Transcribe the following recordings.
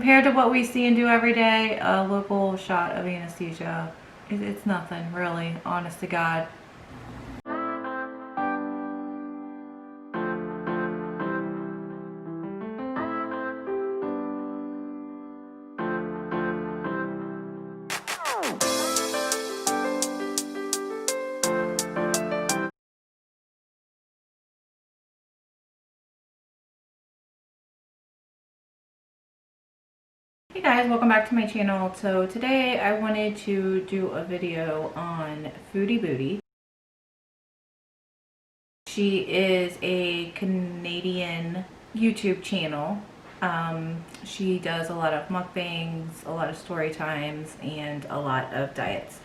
compared to what we see and do every day, a local shot of anesthesia, it's nothing really, honest to God. Hey guys, welcome back to my channel. So today I wanted to do a video on Foodie Booty. She is a Canadian YouTube channel. She does a lot of mukbangs, a lot of story times, and a lot of diets.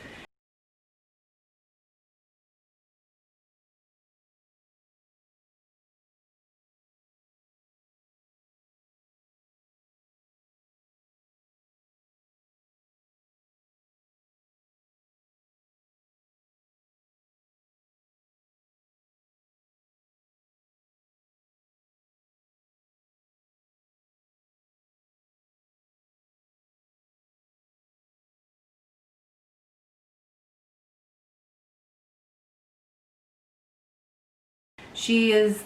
She is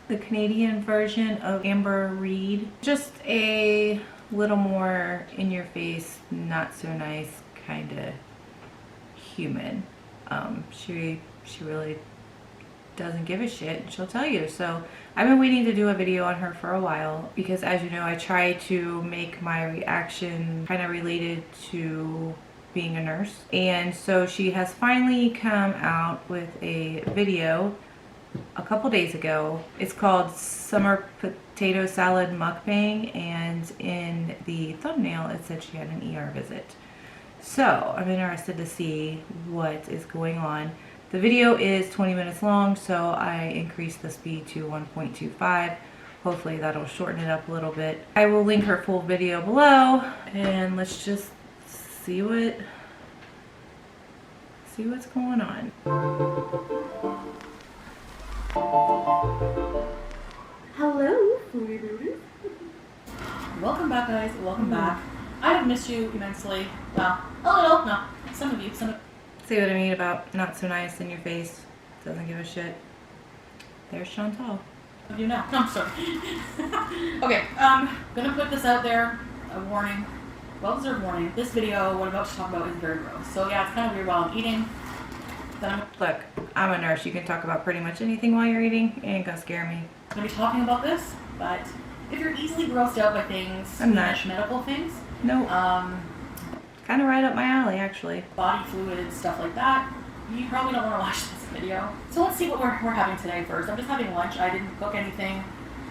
the Canadian version of Amber Reed. Just a little more in your face, not so nice kind of human. She really doesn't give a shit, and she'll tell you. So I've been waiting to do a video on her for a while because, as you know, I try to make my reaction kind of related to being a nurse. And so she has finally come out with a video a couple days ago. It's called Summer Potato Salad Mukbang, and in the thumbnail it said she had an ER visit. So I'm interested to see what is going on. The video is 20 minutes long, so I increased the speed to 1.25. Hopefully that'll shorten it up a little bit. I will link her full video below, and let's just see what's going on. Hello, Foodie Booties. Welcome back, guys. Welcome back. I have missed you immensely. Well, a little. No, some of you. See what I mean about not so nice in your face, doesn't give a shit. There's Chantal. Of you now. No, I'm sorry. Okay, gonna put this out there. A warning. Well-deserved warning. This video, what I'm about to talk about, is very gross. So yeah, it's kind of weird while I'm eating. Look, I'm a nurse. You can talk about pretty much anything while you're eating. It ain't gonna scare me. I'm gonna be talking about this, but if you're easily grossed out by things, I'm not. medical things, no. Kind of right up my alley, actually. Body fluids, stuff like that, you probably don't want to watch this video. So let's see what we're having today first. I'm just having lunch. I didn't cook anything.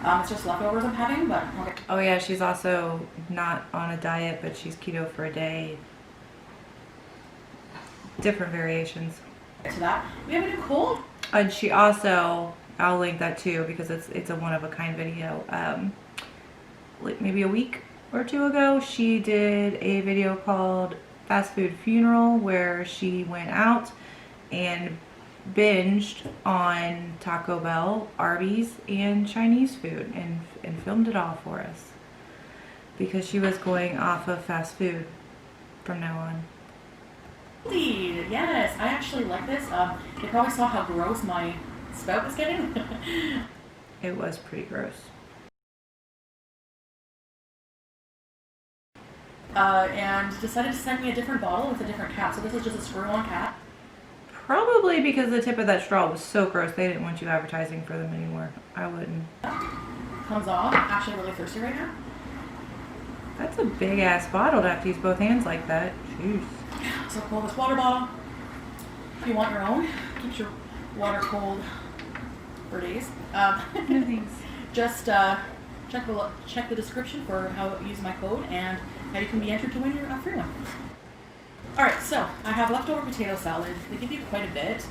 It's just leftovers I'm having, but okay. Oh yeah, she's also not on a diet, but she's keto for a day. Different variations. To that, we have a new cold. And she also, I'll link that too because it's a one-of-a-kind video. Like maybe a week or two ago, she did a video called Fast Food Funeral, where she went out and binged on Taco Bell, Arby's, and Chinese food, and filmed it all for us because she was going off of fast food from now on. Indeed, yes, I actually like this. You probably saw how gross my spout was getting. It was pretty gross. And decided to send me a different bottle with a different cap. So this is just a screw-on cap. Probably because the tip of that straw was so gross, they didn't want you advertising for them anymore. I wouldn't. Comes off. Actually, really thirsty right now. That's a big ass bottle to have to use both hands like that. Jeez. So pull this water bottle. If you want your own, keeps your water cold for days. No thanks. Just check the description for how to use my code and how you can be entered to win your free one. All right, so I have leftover potato salad. They give you quite a bit.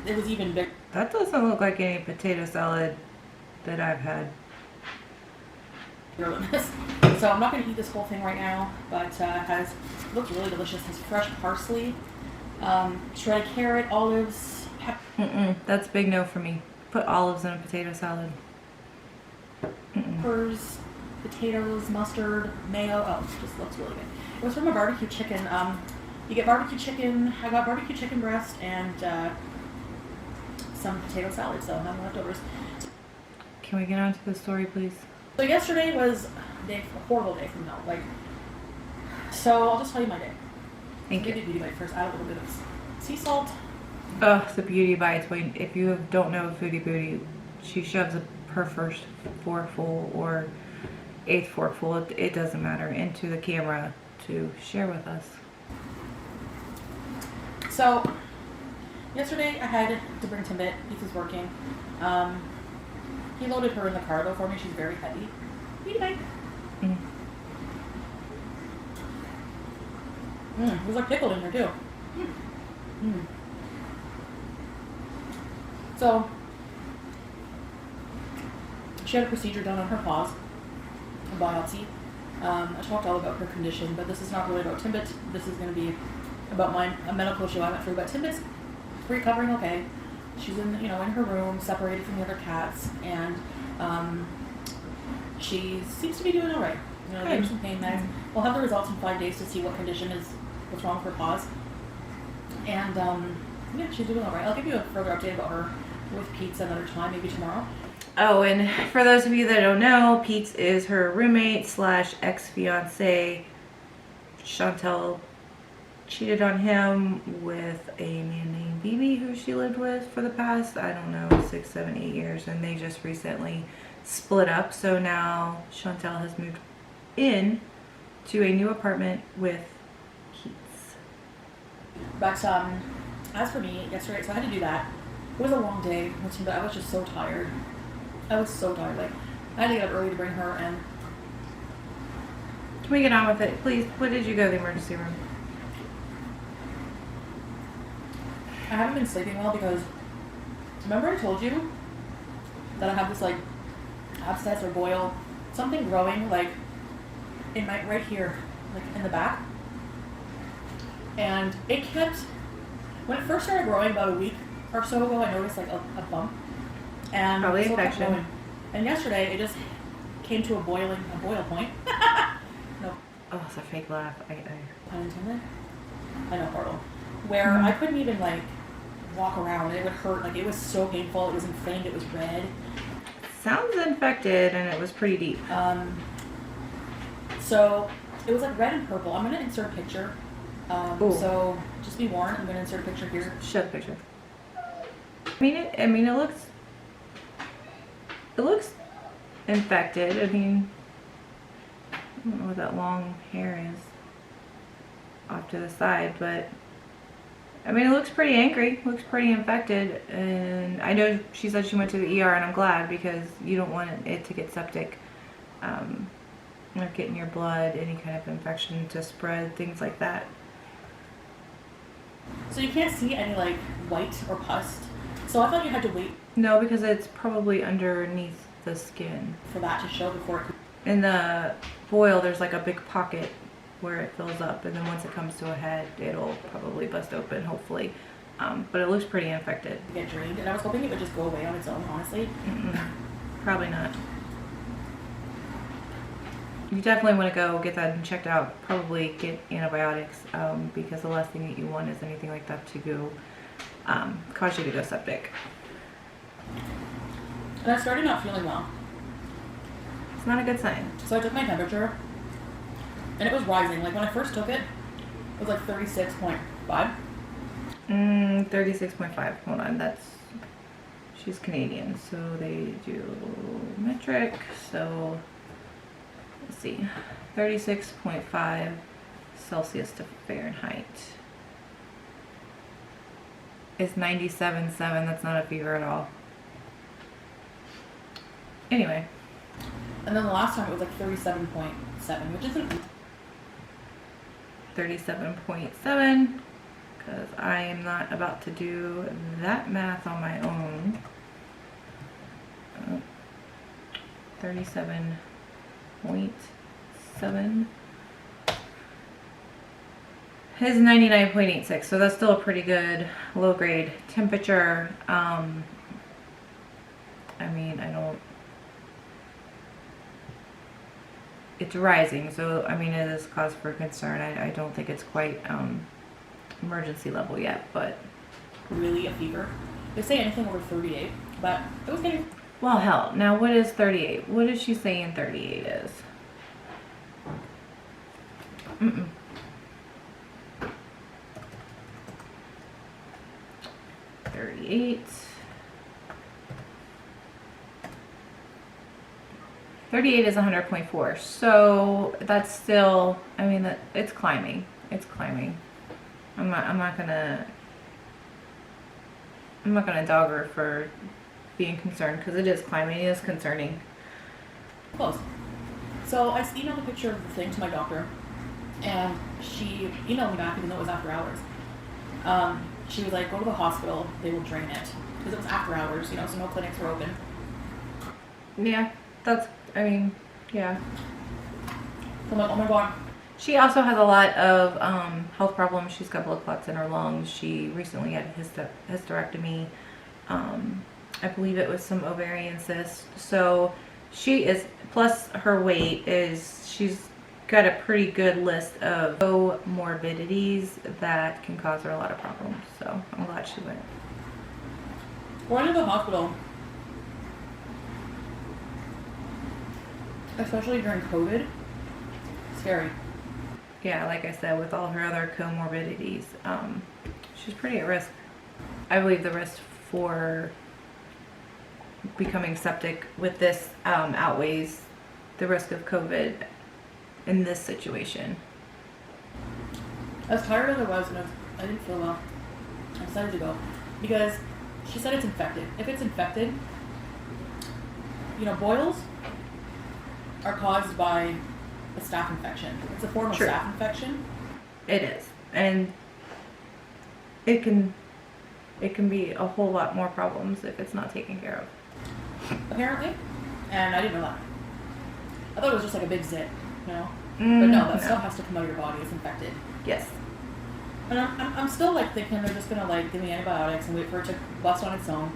It was even bigger. That doesn't look like any potato salad that I've had. Than this. So I'm not going to eat this whole thing right now, but looks really delicious. It has fresh parsley, shredded carrot, olives, That's a big no for me. Put olives in a potato salad. peppers, potatoes, mustard, mayo. Oh, it just looks really good. It was from a barbecue chicken. You get barbecue chicken. I got barbecue chicken breast and some potato salad, so I have leftovers. Can we get on to the story, please? So yesterday was a horrible day from hell. Like, so I'll just tell you my day. Thank you. Give you Beauty Bite first. Add a little bit of sea salt. Oh, the Beauty Bites. Wait, if you don't know Foodie Booty, she shoves her first forkful or eighth forkful, it doesn't matter, into the camera to share with us. So yesterday I had to bring Timbit. Heath was working. He loaded her in the car though for me. She's very heavy. Beauty Bite. It was like pickled in here too. So she had a procedure done on her paws, a biopsy. I talked all about her condition, but this is not really about Timbit. This is going to be about a medical issue I went through. But Timbit's recovering okay. She's in her room, separated from the other cats, and she seems to be doing all right. Gave her some pain meds. We'll have the results in 5 days to see what's wrong with her paws. And yeah, she's doing all right. I'll give you a further update about her with Pete's another time, maybe tomorrow. Oh, and for those of you that don't know, Pete's is her roommate / ex-fiance. Chantel cheated on him with a man named BB who she lived with for the past, I don't know, 6, 7, 8 years, and they just recently split up. So now Chantel has moved in to a new apartment with Keats. But as for me, yesterday, so I had to do that. It was a long day with him, but I was just so tired. I was so tired. Like, I had to get up early to bring her, and can we get on with it, please? What did you go to the emergency room? I haven't been sleeping well because, remember I told you that I have this like abscess or boil, something growing like in my right here, like in the back, and it kept, when it first started growing about a week or so ago, I noticed like a bump, and probably so infection. And yesterday it just came to a boil point. No. Oh, it's a fake laugh. Unintended? I know, horrible. Where I couldn't even like walk around. It would hurt. Like, it was so painful. It was inflamed. It was red. Sounds infected, and it was pretty deep. So it was like red and purple. I'm gonna insert a picture. So just be warned. I'm gonna insert a picture here. Show the picture. It looks infected. I mean, I don't know what that long hair is off to the side, but I mean, it looks pretty angry. Looks pretty infected, and I know she said she went to the ER, and I'm glad, because you don't want it to get septic, or get in your blood, any kind of infection to spread, things like that. So you can't see any like white or pus. So I thought you had to wait. No, because it's probably underneath the skin. For that to show before it could. In the boil, there's like a big pocket where it fills up, and then once it comes to a head, it'll probably bust open, hopefully. But it looks pretty infected. Get drained, and I was hoping it would just go away on its own, honestly. Probably not. You definitely want to go get that checked out. Probably get antibiotics, because the last thing that you want is anything like that to go cause you to go septic. And I started not feeling well. It's not a good sign. So I took my temperature, and it was rising. Like, when I first took it, it was like 36.5. 36.5. Hold on, she's Canadian, so they do metric. So let's see, 36.5 Celsius to Fahrenheit is 97.7. That's not a fever at all. Anyway. And then the last time it was like 37.7, which isn't 37.7, because I am not about to do that math on my own. 37.7 is 99.86, so that's still a pretty good low grade temperature. I mean, it's rising. So I mean, it is cause for concern. I don't think it's quite emergency level yet, but really a fever. They say anything over 38, but it was getting. well, hell. Now, what is 38? What is she saying 38 is? 38. 38 is 100.4. So that's still, I mean, that it's climbing. It's climbing. I'm not gonna dog her for being concerned, because it is climbing. It is concerning. Close. So I emailed a picture of the thing to my doctor, and she emailed me back even though it was after hours. She was like, go to the hospital, they will drain it. Because it was after hours, you know, so no clinics were open. Yeah, that's, I mean, yeah. So I'm like, oh my god. She also has a lot of health problems. She's got blood clots in her lungs. She recently had a hysterectomy. I believe it was some ovarian cyst. So she is, plus her weight is, she's got a pretty good list of comorbidities that can cause her a lot of problems. So I'm glad she went. Going to the hospital, especially during COVID, scary. Yeah, like I said, with all her other comorbidities, she's pretty at risk. I believe the risk for becoming septic with this outweighs the risk of COVID in this situation. As tired as I was, and I didn't feel well, I decided to go because she said it's infected. If it's infected, you know, boils are caused by a staph infection. It's a form of True. staph infection. It is, and it can be a whole lot more problems if it's not taken care of. Apparently, and I didn't know that. I thought it was just like a big zit, you know. But no, that stuff has to come out of your body. It's infected. Yes. And I'm still like thinking they're just gonna like give me antibiotics and wait for it to bust on its own.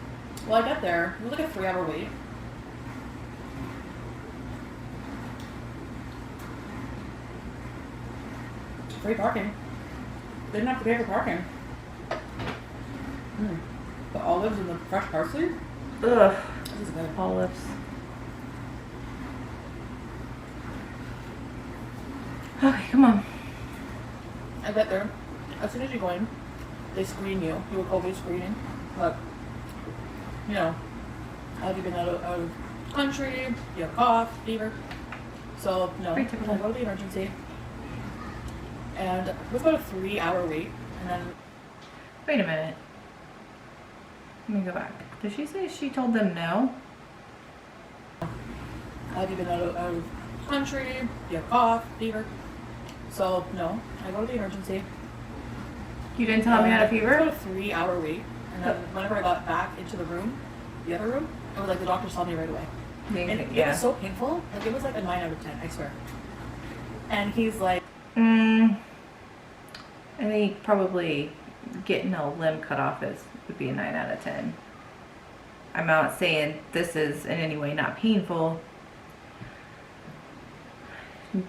Well, I got there. It was like a 3-hour wait. Free parking. Didn't have to pay for parking. The olives and the fresh parsley. Ugh. This is good. Olives. Okay, come on. I get there. As soon as you go in, they screen you. You were COVID screening. But, you know, have you been out of country? You have cough, fever. So, no. I Pretty typical. go to the emergency. And it was about a 3-hour wait. And then, Wait a minute. Let me go back. Did she say she told them no? have you been out of country? You have cough, fever. So, no. I go to the emergency. You didn't tell me I had a It was fever? about a 3-hour wait. And then whenever I got back into the room, the other room, it was like the doctor saw me right away. And it was so painful. Like, it was like a 9 out of 10, I swear. And he's like, I think probably getting a limb cut off would be a 9 out of 10. I'm not saying this is in any way not painful.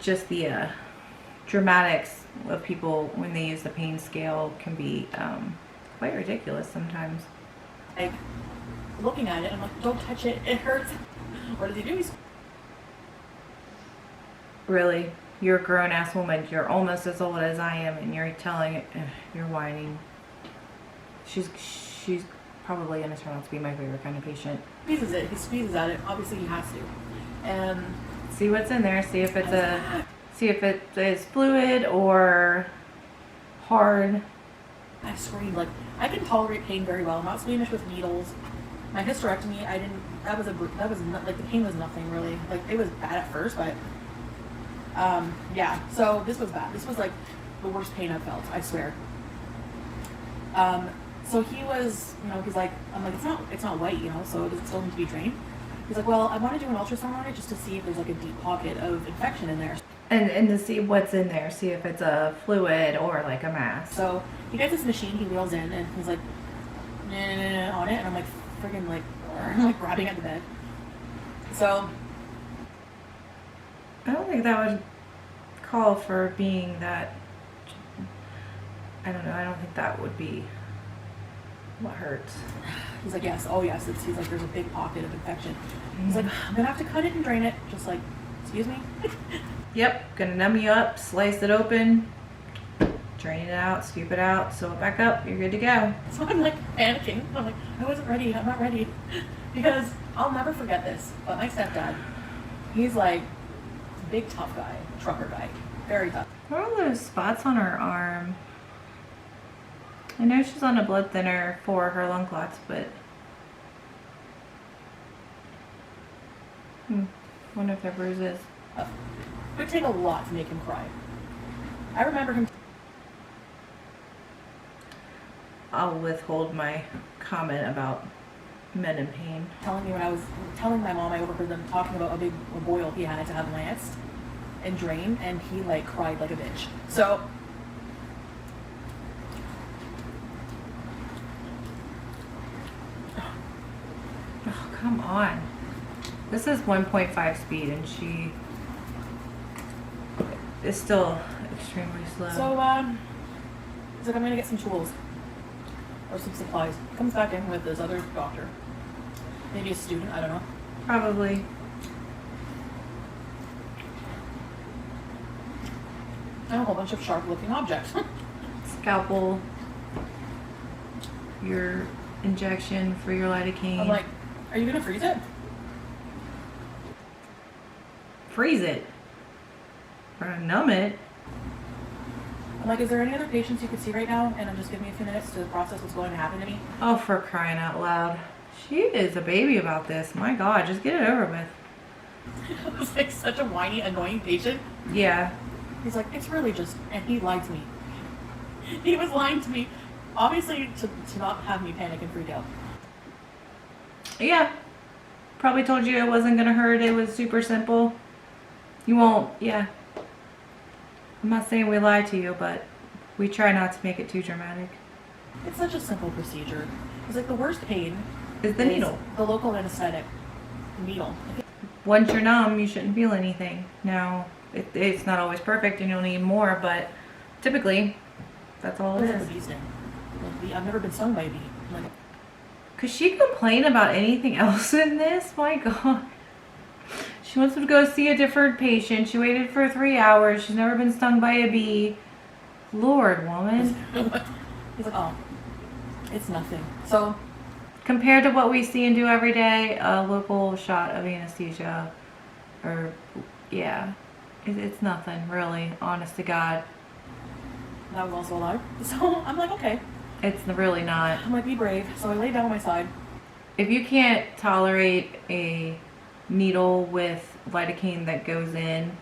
Just the dramatics of people when they use the pain scale can be quite ridiculous sometimes. like, looking at it, I'm like, don't touch it, it hurts. What does he do? He's Really, you're a grown ass woman. You're almost as old as I am, and you're telling it. You're whining. She's probably gonna turn out to be my favorite kind of patient. squeezes it. He squeezes at it. Obviously, he has to. And See what's in there. See if it is fluid or hard. I screamed. Like, I can tolerate pain very well. I'm not squeamish with needles. My hysterectomy, I didn't. That was not, like, the pain was nothing really. Like, it was bad at first, but yeah. So this was bad. This was like the worst pain I've felt. I swear. So he was, you know, he's like, I'm like, it's not white, you know, so it still need to be drained. He's like, well, I want to do an ultrasound on it just to see if there's like a deep pocket of infection in there. And to see what's in there. See if it's a fluid or like a mass. So he gets this machine, he wheels in, and he's like, on it, and I'm like, friggin' like, I'm like grabbing at the bed. So I don't think that would call for being that. I don't know. I don't think that would be what hurts. He's like, yes, oh yes. He's like, there's a big pocket of infection. He's like, I'm gonna have to cut it and drain it. Just like, excuse me. Yep, gonna numb you up, slice it open, drain it out, scoop it out, sew it back up, you're good to go. So I'm like panicking. I'm like, I wasn't ready. I'm not ready. Because I'll never forget this. But my stepdad, he's like big tough guy, trucker guy, very tough. What are all those spots on her arm? I know she's on a blood thinner for her lung clots, but wonder if they're bruises. It would take a lot to make him cry. I remember him. I'll withhold my comment about men in pain. Telling me when I was telling my mom, I overheard them talking about a big boil he had to have lanced and drained, and he like cried like a bitch. So Oh, come on. This is 1.5 speed and she is still extremely slow. he's like, I'm gonna get some tools or some supplies. Comes back in with his other doctor, maybe a student, I don't know. Probably. And a whole bunch of sharp-looking objects. Scalpel, your injection for your lidocaine. I'm like, are you gonna freeze it? Freeze it. Or numb it. I'm like, is there any other patients you could see right now? And just give me a few minutes to process what's going to happen to me. Oh, for crying out loud. She is a baby about this. My God, just get it over with. I was like such a whiny, annoying patient. Yeah. He's like, it's really just, and he lied to me. He was lying to me, obviously to not have me panic and freak out. Yeah. Probably told you it wasn't gonna hurt. It was super simple. You won't, yeah. I'm not saying we lie to you, but we try not to make it too dramatic. It's such a simple procedure. It's like the worst pain Is the needle. the local anesthetic needle. Once you're numb, you shouldn't feel anything. Now, it's not always perfect and you'll need more, but typically, that's all it It's like is. a bee sting. Like, I've never been stung by a bee. Like, Could she complain about anything else in this? My God. She wants to go see a different patient. She waited for 3 hours. She's never been stung by a bee. Lord, woman. he's like, oh, it's nothing. So, Compared to what we see and do every day, a local shot of anesthesia, or, yeah, it's nothing, really, honest to God. that was also a lie. So, I'm like, okay. It's really not. I'm like, be brave. So I lay down on my side. If you can't tolerate a needle with lidocaine that goes in,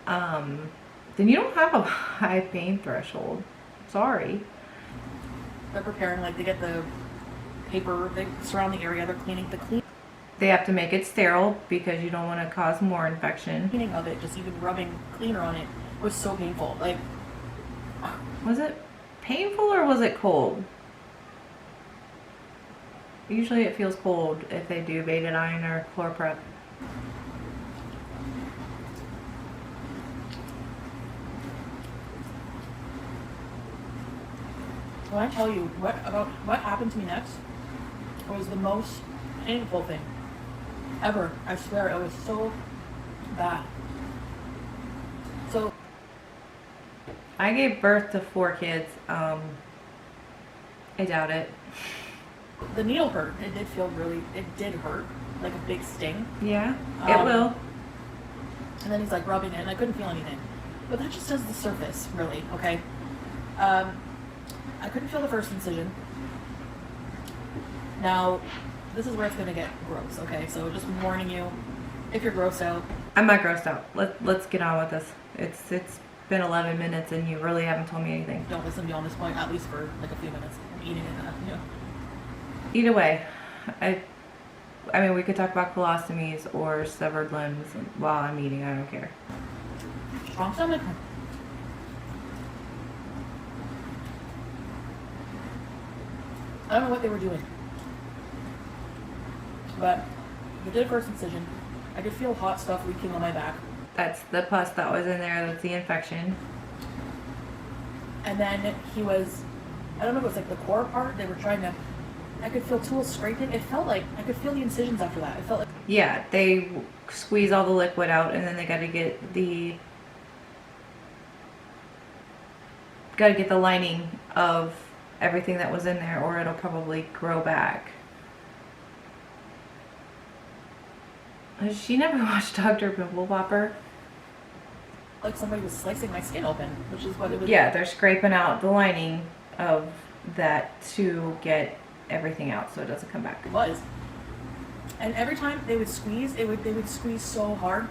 then you don't have a high pain threshold. Sorry. They're preparing, like, they get the paper, they surround the area, they're cleaning the They have to make it sterile because you don't want to cause more infection. cleaning of it, just even rubbing cleaner on it was so painful. Like, Was it painful or was it cold? Usually it feels cold if they do betadine or chloroprep. when I tell you what happened to me next was the most painful thing ever. I swear, it was so bad. So I gave birth to 4 kids. I doubt it. the needle hurt. It did hurt, like a big sting. Yeah, it will. And then he's like rubbing it, and I couldn't feel anything. But that just does the surface, really, okay? I couldn't feel the first incision. Now, this is where it's gonna get gross, okay? So just warning you, if you're grossed out. I'm not grossed out. Let's get on with this. It's been 11 minutes and you really haven't told me anything. Don't listen to me on this point, at least for like a few minutes. I'm eating it, Either way, I mean, we could talk about colostomies or severed limbs while I'm eating. I don't care. Strong stomach. I don't know what they were doing, but we did a first incision. I could feel hot stuff leaking on my back. That's the pus that was in there. That's the infection. And then he was, I don't know if it was like the core part. They were trying to, I could feel tools scraping. It felt like, I could feel the incisions after that. It felt like. Yeah, they squeeze all the liquid out, and then they got to get the lining of everything that was in there, or it'll probably grow back. She never watched Dr. Pimple Popper. Like somebody was slicing my skin open, which is what it was. Yeah, they're scraping out the lining of that to get everything out so it doesn't come back. It was. And every time they would squeeze, they would squeeze so hard.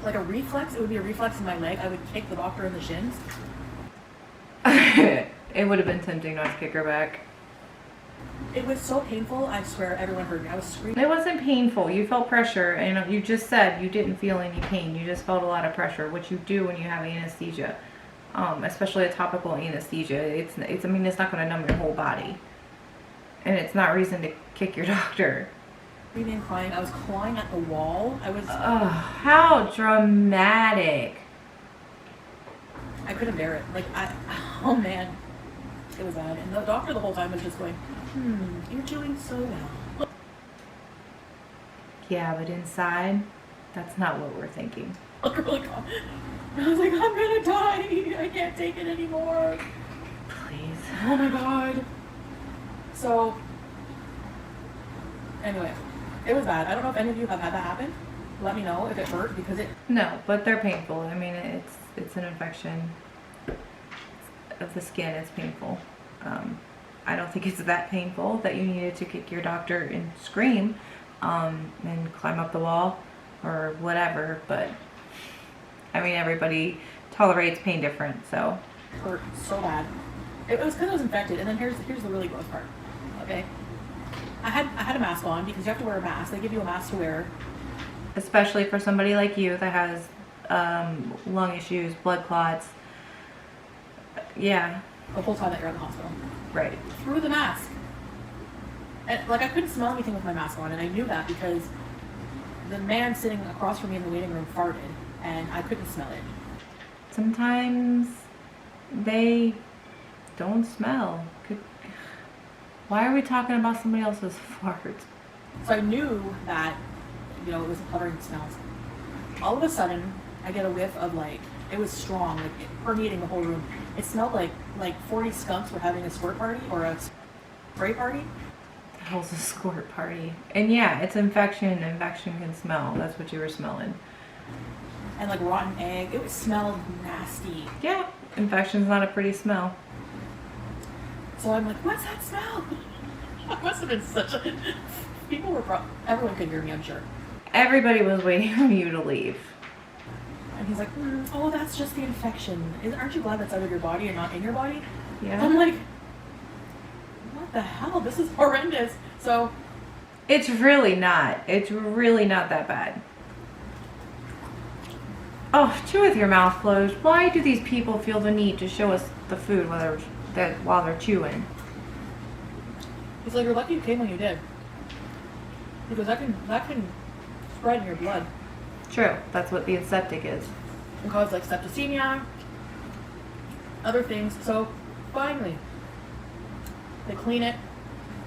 Like a reflex, it would be a reflex in my leg. I would kick the doctor in the shins. It would have been tempting not to kick her back. It was so painful, I swear everyone heard me. I was screaming. It wasn't painful. You felt pressure, and you just said you didn't feel any pain. You just felt a lot of pressure, which you do when you have anesthesia, especially a topical anesthesia. It's. I mean, it's not going to numb your whole body, and it's not reason to kick your doctor. Screaming and crying. I was clawing at the wall. I was. How dramatic! I couldn't bear it. Like oh man, it was bad. And the doctor the whole time was just going, you're doing so well. Yeah, but inside, that's not what we're thinking. I was like, I'm gonna die. I can't take it anymore. Please. Oh my god. So, anyway, it was bad. I don't know if any of you have had that happen. Let me know if it hurt because it. No, but they're painful. I mean, it's an infection of the skin. It's painful. I don't think it's that painful that you needed to kick your doctor and scream and climb up the wall or whatever. But I mean, everybody tolerates pain different, so. It hurt so bad. It was because I was infected, and then here's the really gross part. Okay, I had a mask on because you have to wear a mask. They give you a mask to wear. Especially for somebody like you that has lung issues, blood clots. Yeah. The whole time that you're in the hospital. Right. Through the mask. And like I couldn't smell anything with my mask on, and I knew that because the man sitting across from me in the waiting room farted, and I couldn't smell it. Sometimes they don't smell. Why are we talking about somebody else's fart? So I knew that, it was covering smells. All of a sudden, I get a whiff of it was strong, permeating the whole room. It smelled like 40 skunks were having a squirt party or a spray party. The hell's a squirt party? And yeah, it's infection. Infection can smell. That's what you were smelling. And rotten egg. It smelled nasty. Yeah, infection's not a pretty smell. So I'm like, what's that smell? I must have been such a... Everyone could hear me, I'm sure. Everybody was waiting for you to leave. And he's like, oh, that's just the infection. Aren't you glad that's out of your body and not in your body? Yeah. I'm like, what the hell? This is horrendous. So... It's really not. It's really not that bad. Oh, chew with your mouth closed. Why do these people feel the need to show us the food while they're chewing? He's like, you're lucky you came when you did. Because that can spread in your blood. True. That's what the aseptic is. And cause septicemia, other things. So finally, they clean it.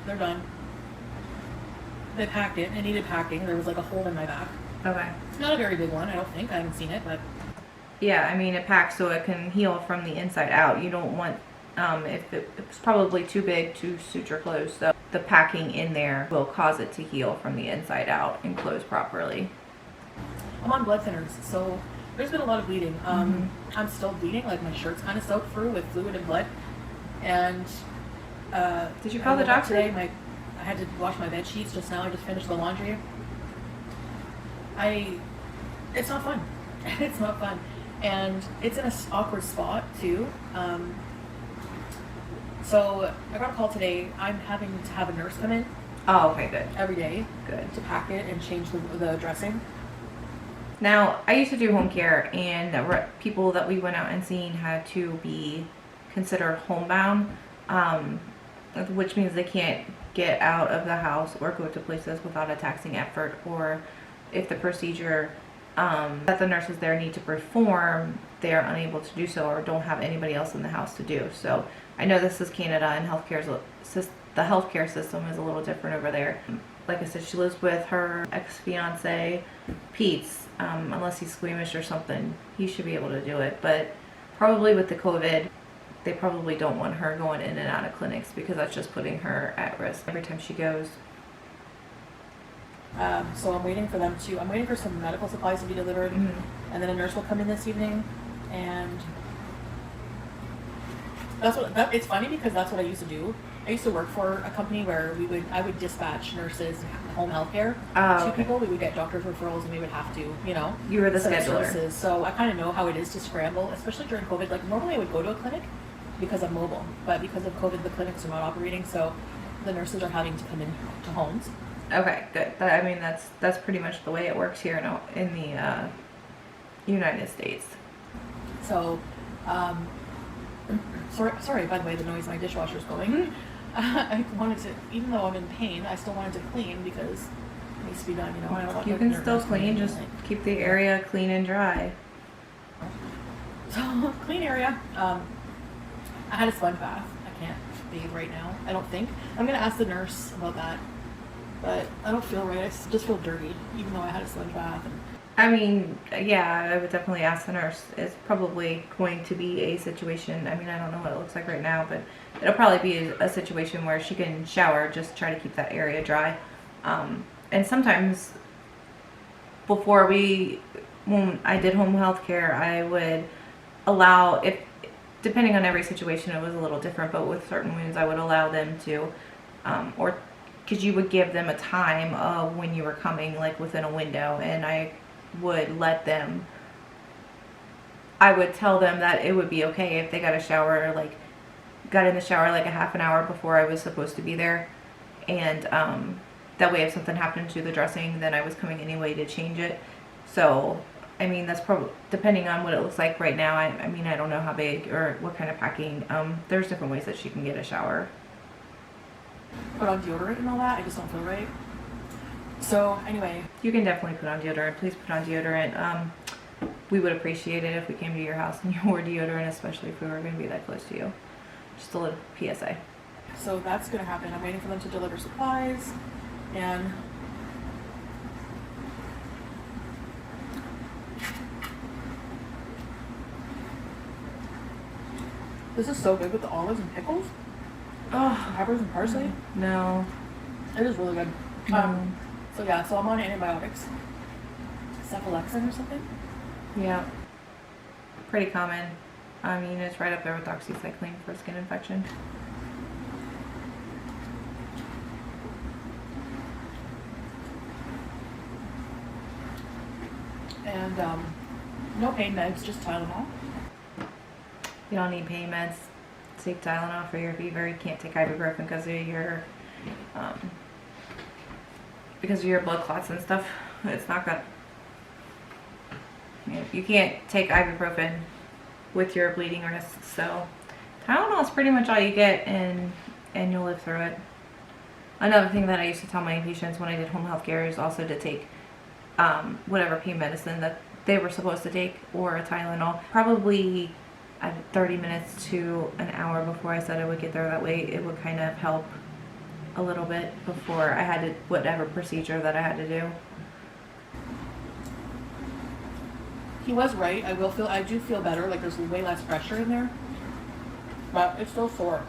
They're done. They packed it. It needed packing. There was a hole in my back. Okay. Not a very big one, I don't think. I haven't seen it, but... Yeah, I mean, it packs so it can heal from the inside out. You don't want, if it's probably too big to suture closed, so the packing in there will cause it to heal from the inside out and close properly. I'm on blood thinners, so there's been a lot of bleeding. I'm still bleeding, my shirt's kind of soaked through with fluid and blood. And did you call the doctor today? I had to wash my bed sheets just now. I just finished the laundry. It's not fun. It's not fun. And it's in an awkward spot, too. So I got a call today. I'm having to have a nurse come in. Oh, okay, good. Every day. Good. To pack it and change the dressing. Now, I used to do home care, and people that we went out and seen had to be considered homebound, which means they can't get out of the house or go to places without a taxing effort, or if the procedure that the nurses there need to perform, they are unable to do so or don't have anybody else in the house to do. So I know this is Canada and the healthcare system is a little different over there. Like I said, she lives with her ex-fiance, Pete's. Unless he's squeamish or something, he should be able to do it. But probably with the COVID, they probably don't want her going in and out of clinics because that's just putting her at risk every time she goes. So I'm waiting for some medical supplies to be delivered, and then a nurse will come in this evening, and it's funny because that's what I used to do. I used to work for a company where I would dispatch nurses, home health care to people. We would get doctor's referrals, and we would have to, You were the set up scheduler. services. So I kind of know how it is to scramble, especially during COVID. Like normally I would go to a clinic because I'm mobile, but because of COVID, the clinics are not operating, so the nurses are having to come in to homes. Okay, good. I mean, that's pretty much the way it works here in the United States. So, sorry, by the way, the noise my dishwasher's going. I wanted to, even though I'm in pain, I still wanted to clean because it needs to be done, I don't want You can still clean, just keep the area clean and dry. So, clean area. I had a sponge bath. I can't bathe right now, I don't think. I'm going to ask the nurse about that. But I don't feel right. I just feel dirty, even though I had a sponge bath. I mean, yeah, I would definitely ask the nurse. It's probably going to be a situation. I mean, I don't know what it looks like right now, but it'll probably be a situation where she can shower, just try to keep that area dry. And sometimes when I did home health care, I would allow, depending on every situation, it was a little different, but with certain wounds, I would allow them to, because you would give them a time of when you were coming, like within a window, and I would tell them that it would be okay if they got in the shower like a half an hour before I was supposed to be there, and that way if something happened to the dressing, then I was coming anyway to change it. So I mean, that's probably depending on what it looks like right now. I mean, I don't know how big or what kind of packing. There's different ways that she can get a shower. Put on deodorant and all that. I just don't feel right. So anyway, you can definitely put on deodorant. Please put on deodorant. We would appreciate it if we came to your house and you wore deodorant, especially if we were going to be that close to you. Just a little PSA. So that's going to happen. I'm waiting for them to deliver supplies, and this is so good with the olives and pickles. Oh, Peppers and parsley. No. It is really good. So yeah, so I'm on antibiotics. Cephalexin or something? Yeah. Pretty common. I mean, it's right up there with doxycycline for skin infection. And no pain meds, just Tylenol. You don't need pain meds. Take Tylenol for your fever. You can't take ibuprofen because of your blood clots and stuff. It's not gonna. You can't take ibuprofen with your bleeding risks. So Tylenol is pretty much all you get, and you'll live through it. Another thing that I used to tell my patients when I did home health care is also to take whatever pain medicine that they were supposed to take, or a Tylenol. Probably 30 minutes to an hour before I said I would get there. That way it would kind of help a little bit before I had to, whatever procedure that I had to do. He was right. I do feel better. Like there's way less pressure in there, but it's still sore.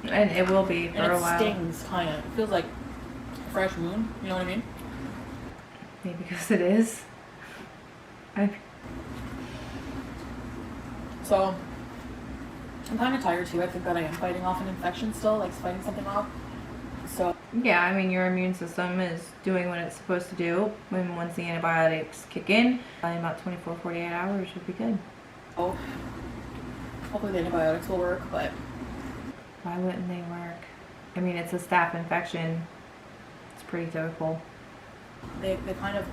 And it will be for a while. And it stings, kind of. It feels like a fresh wound. You know what I mean? Maybe because it is. So I'm kind of tired too. I think that I am fighting off an infection still, like fighting something off. So yeah, I mean, your immune system is doing what it's supposed to do. Once the antibiotics kick in about 48 hours, you'll be good. Oh, hopefully the antibiotics will work, but why wouldn't they work? I mean, it's a staph infection. It's pretty typical. They kind of,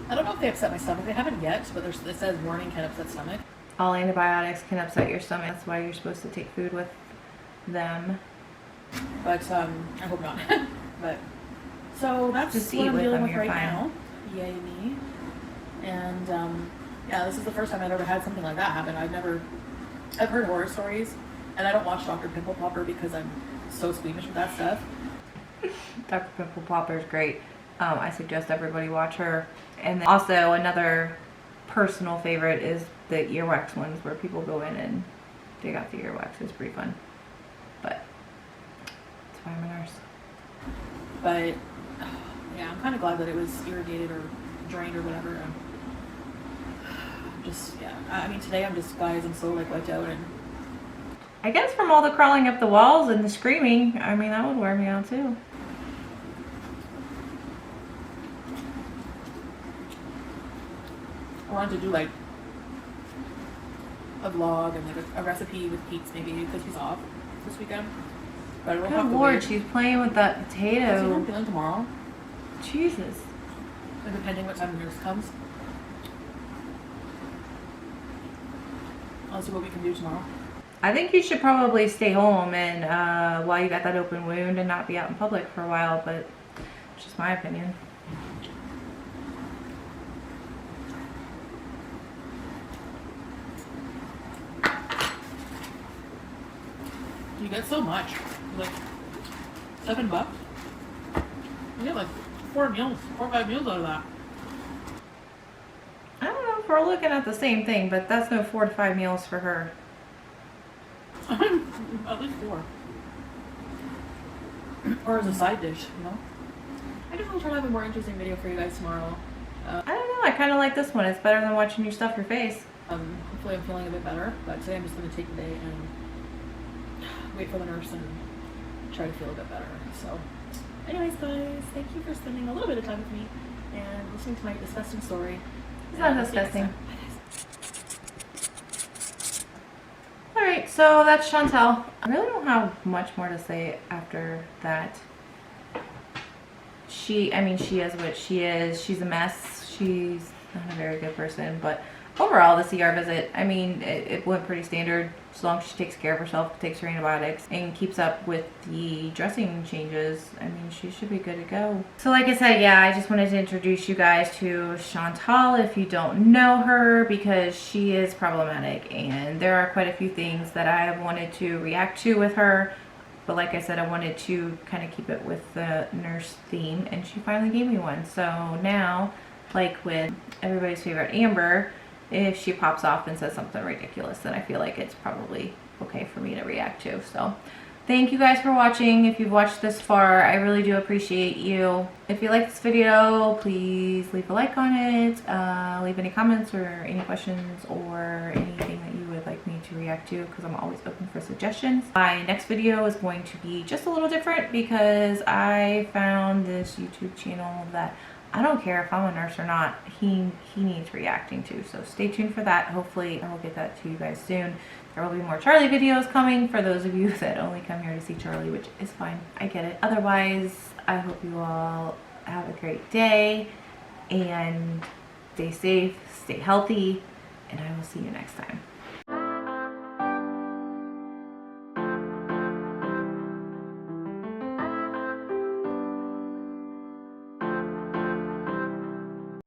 I don't know if they upset my stomach. They haven't yet, but it says warning can upset stomach. All antibiotics can upset your stomach. That's why you're supposed to take food with them. But I hope not. But so that's just what eat I'm with dealing them, with you're right fine. now. Yay me. And yeah, this is the first time I've ever had something like that happen. I've heard horror stories, and I don't watch Dr. Pimple Popper because I'm so squeamish with that stuff. Dr. Pimple Popper is great. I suggest everybody watch her. And then also another personal favorite is the earwax ones where people go in and dig out the earwax. It's pretty fun. But that's why I'm a nurse. But yeah, I'm kind of glad that it was irrigated or drained or whatever. Just, yeah. I mean, today I'm just, guys, I'm so like wiped out, and I guess from all the crawling up the walls and the screaming, I mean, that would wear me out too. I wanted to do like a vlog and like a recipe with Pete's maybe because he's off this weekend. But I don't have Good to Lord, wait. she's playing with that I'm potato. feeling tomorrow, Jesus. and depending what time the nurse comes, I'll see what we can do tomorrow. I think you should probably stay home and while you got that open wound and not be out in public for a while, but it's just my opinion. You get so much, like $7. You get like 4 or 5 meals out of that. I don't know if we're looking at the same thing, but that's no 4 to 5 meals for her. At least 4. Or as a side dish, you know? I just want to try to have a more interesting video for you guys tomorrow. I don't know, I kind of like this one. It's better than watching you stuff your face. Hopefully I'm feeling a bit better, but today I'm just going to take the day and wait for the nurse and try to feel a bit better. So, anyways, guys, thank you for spending a little bit of time with me and listening to my disgusting story. It's not And I'll see you next disgusting. time. Bye, guys. Alright, so that's Chantel. I really don't have much more to say after that. She is what she is. She's a mess. She's not a very good person, but overall, the CR visit, I mean, it went pretty standard. As long as she takes care of herself, takes her antibiotics, and keeps up with the dressing changes, I mean, she should be good to go. So like I said, yeah, I just wanted to introduce you guys to Chantal if you don't know her, because she is problematic, and there are quite a few things that I have wanted to react to with her. But like I said, I wanted to kind of keep it with the nurse theme, and she finally gave me one. So now, like with everybody's favorite Amber, if she pops off and says something ridiculous, then I feel like it's probably okay for me to react to. So thank you guys for watching. If you've watched this far, I really do appreciate you. If you like this video, please leave a like on it, leave any comments or any questions or anything that you would like me to react to, because I'm always open for suggestions. My next video is going to be just a little different because I found this YouTube channel that I don't care if I'm a nurse or not, he needs reacting to. So stay tuned for that. Hopefully I will get that to you guys soon. There will be more Charlie videos coming for those of you that only come here to see Charlie, which is fine. I get it. Otherwise, I hope you all have a great day and stay safe, stay healthy, and I will see you next time.